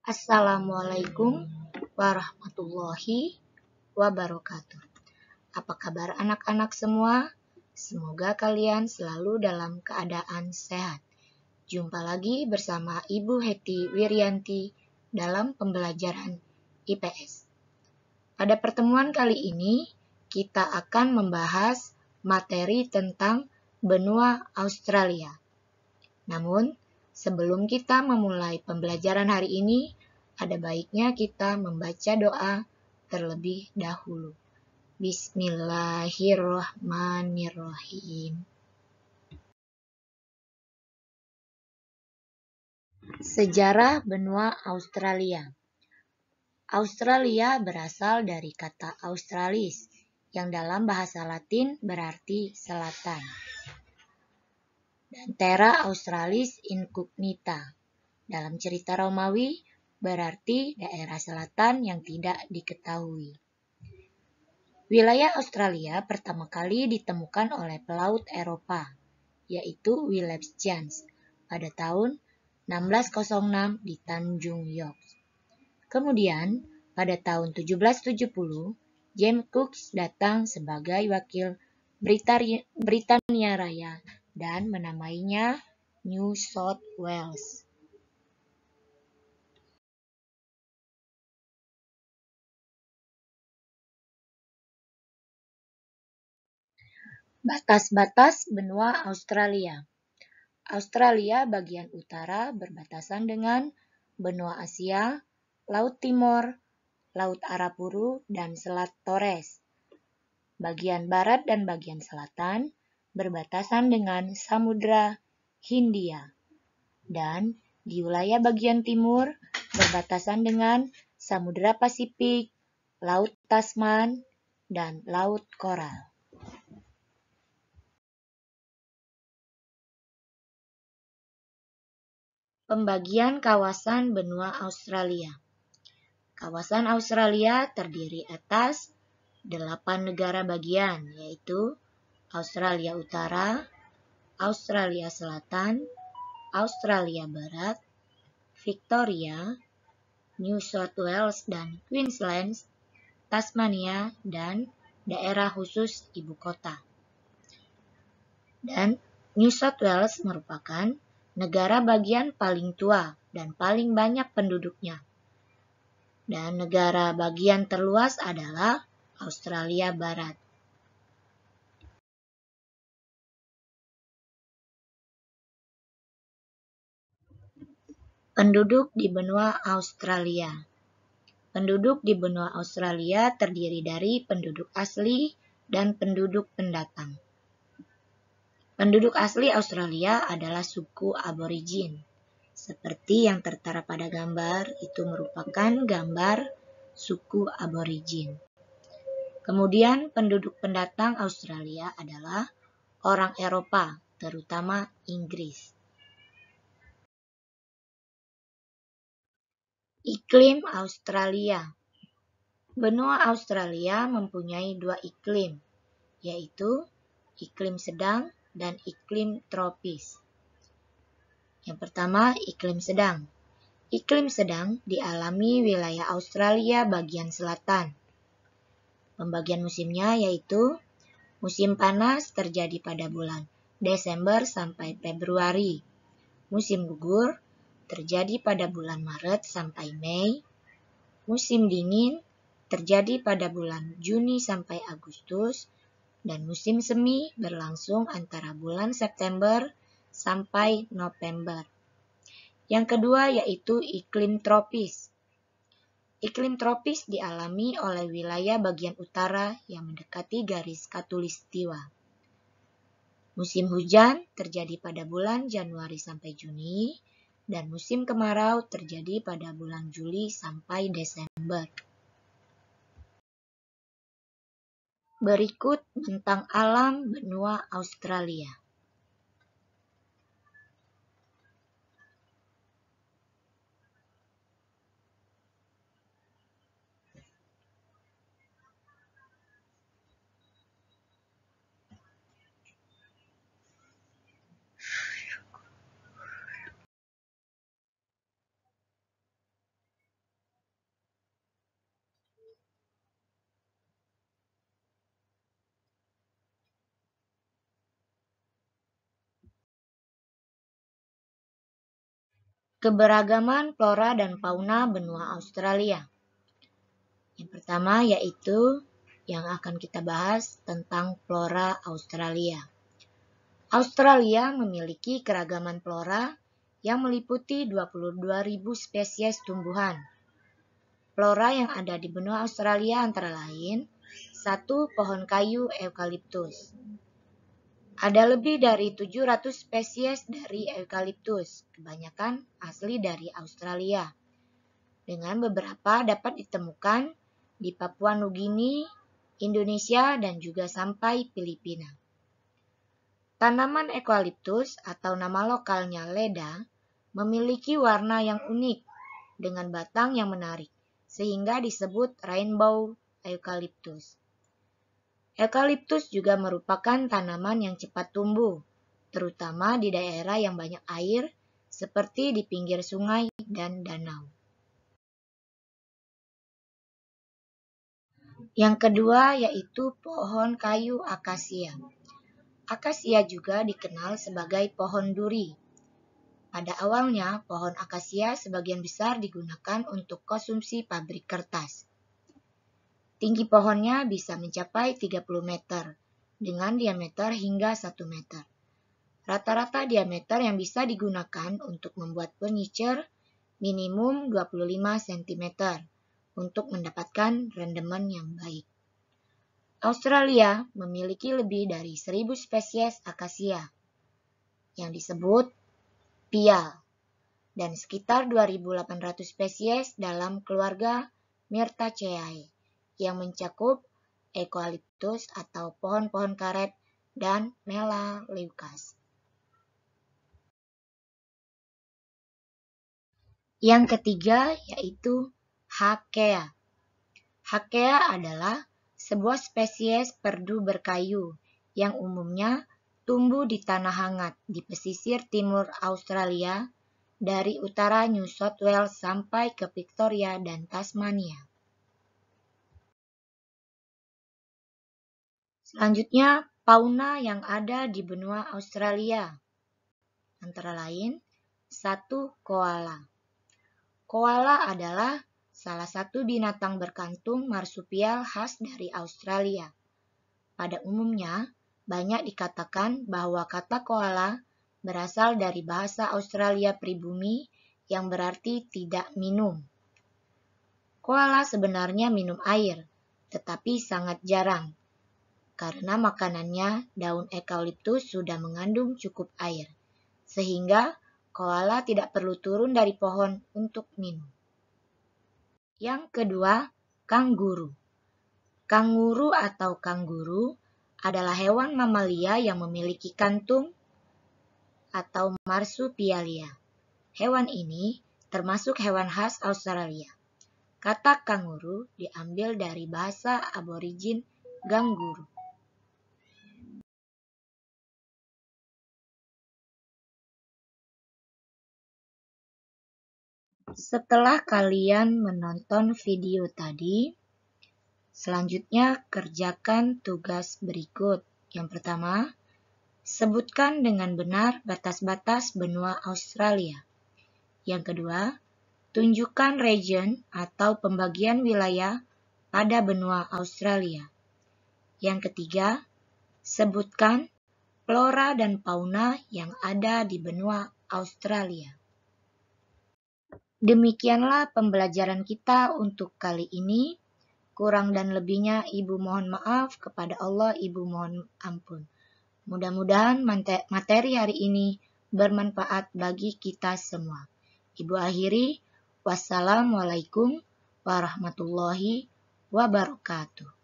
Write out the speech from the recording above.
Assalamualaikum warahmatullahi wabarakatuh. Apa kabar anak-anak semua? Semoga kalian selalu dalam keadaan sehat. Jumpa lagi bersama Ibu Heti Wiryanti dalam pembelajaran IPS. Pada pertemuan kali ini, kita akan membahas materi tentang benua Australia. Namun, sebelum kita memulai pembelajaran hari ini, ada baiknya kita membaca doa terlebih dahulu. Bismillahirrahmanirrahim. Sejarah benua Australia. Australia berasal dari kata Australis, yang dalam bahasa Latin berarti selatan. Dan Terra Australis Incognita. Dalam cerita Romawi, berarti daerah selatan yang tidak diketahui. Wilayah Australia pertama kali ditemukan oleh pelaut Eropa, yaitu Willem Jansz, pada tahun 1606 di Tanjung York. Kemudian, pada tahun 1770, James Cook datang sebagai wakil Britania Raya dan menamainya New South Wales. Batas-batas benua Australia. Australia bagian utara berbatasan dengan benua Asia, Laut Timor, Laut Arafuru, dan Selat Torres. Bagian barat dan bagian selatan berbatasan dengan Samudra Hindia. Dan di wilayah bagian timur berbatasan dengan Samudra Pasifik, Laut Tasman, dan Laut Koral. Pembagian kawasan benua Australia. Kawasan Australia terdiri atas 8 negara bagian, yaitu Australia Utara, Australia Selatan, Australia Barat, Victoria, New South Wales dan Queensland, Tasmania, dan daerah khusus ibu kota. Dan New South Wales merupakan negara bagian paling tua dan paling banyak penduduknya. Dan negara bagian terluas adalah Australia Barat. Penduduk di benua Australia. Penduduk di benua Australia terdiri dari penduduk asli dan penduduk pendatang. Penduduk asli Australia adalah suku Aborigin. Seperti yang tertera pada gambar, itu merupakan gambar suku Aborigin. Kemudian penduduk pendatang Australia adalah orang Eropa, terutama Inggris. Iklim Australia. Benua Australia mempunyai 2 iklim, yaitu iklim sedang dan iklim tropis. Yang pertama, iklim sedang. Iklim sedang dialami wilayah Australia bagian selatan. Pembagian musimnya yaitu musim panas terjadi pada bulan Desember sampai Februari. Musim gugur terjadi pada bulan Maret sampai Mei. Musim dingin terjadi pada bulan Juni sampai Agustus. Dan musim semi berlangsung antara bulan September sampai November. Yang kedua yaitu iklim tropis. Iklim tropis dialami oleh wilayah bagian utara yang mendekati garis khatulistiwa. Musim hujan terjadi pada bulan Januari sampai Juni, dan musim kemarau terjadi pada bulan Juli sampai Desember. Berikut bentang alam benua Australia. Keberagaman flora dan fauna benua Australia. Yang pertama yaitu yang akan kita bahas tentang flora Australia. Australia memiliki keragaman flora yang meliputi 22.000 spesies tumbuhan. Flora yang ada di benua Australia antara lain 1. Pohon kayu eukaliptus. Ada lebih dari 700 spesies dari eukaliptus, kebanyakan asli dari Australia, dengan beberapa dapat ditemukan di Papua Nugini, Indonesia, dan juga sampai Filipina. Tanaman eukaliptus atau nama lokalnya leda memiliki warna yang unik dengan batang yang menarik, sehingga disebut rainbow eukaliptus. Eukaliptus juga merupakan tanaman yang cepat tumbuh, terutama di daerah yang banyak air, seperti di pinggir sungai dan danau. Yang kedua yaitu pohon kayu akasia. Akasia juga dikenal sebagai pohon duri. Pada awalnya, pohon akasia sebagian besar digunakan untuk konsumsi pabrik kertas. Tinggi pohonnya bisa mencapai 30 meter, dengan diameter hingga 1 meter. Rata-rata diameter yang bisa digunakan untuk membuat furniture minimum 25 cm untuk mendapatkan rendemen yang baik. Australia memiliki lebih dari 1.000 spesies akasia yang disebut pial dan sekitar 2.800 spesies dalam keluarga Myrtaceae yang mencakup eukaliptus atau pohon-pohon karet dan melaleucas. Yang ketiga yaitu Hakea. Hakea adalah sebuah spesies perdu berkayu yang umumnya tumbuh di tanah hangat di pesisir timur Australia dari utara New South Wales sampai ke Victoria dan Tasmania. Selanjutnya, fauna yang ada di benua Australia. Antara lain, 1. Koala. Koala adalah salah satu binatang berkantung marsupial khas dari Australia. Pada umumnya, banyak dikatakan bahwa kata koala berasal dari bahasa Australia pribumi yang berarti tidak minum. Koala sebenarnya minum air, tetapi sangat jarang, karena makanannya daun eukaliptus sudah mengandung cukup air, sehingga koala tidak perlu turun dari pohon untuk minum. Yang kedua, kanguru. Kanguru atau kangguru adalah hewan mamalia yang memiliki kantung atau marsupialia. Hewan ini termasuk hewan khas Australia. Kata kanguru diambil dari bahasa aborigin Ganguru. Setelah kalian menonton video tadi, selanjutnya kerjakan tugas berikut. Yang pertama, sebutkan dengan benar batas-batas benua Australia. Yang kedua, tunjukkan region atau pembagian wilayah pada benua Australia. Yang ketiga, sebutkan flora dan fauna yang ada di benua Australia. Demikianlah pembelajaran kita untuk kali ini. Kurang dan lebihnya Ibu mohon maaf, kepada Allah Ibu mohon ampun. Mudah-mudahan materi hari ini bermanfaat bagi kita semua. Ibu akhiri, wassalamualaikum warahmatullahi wabarakatuh.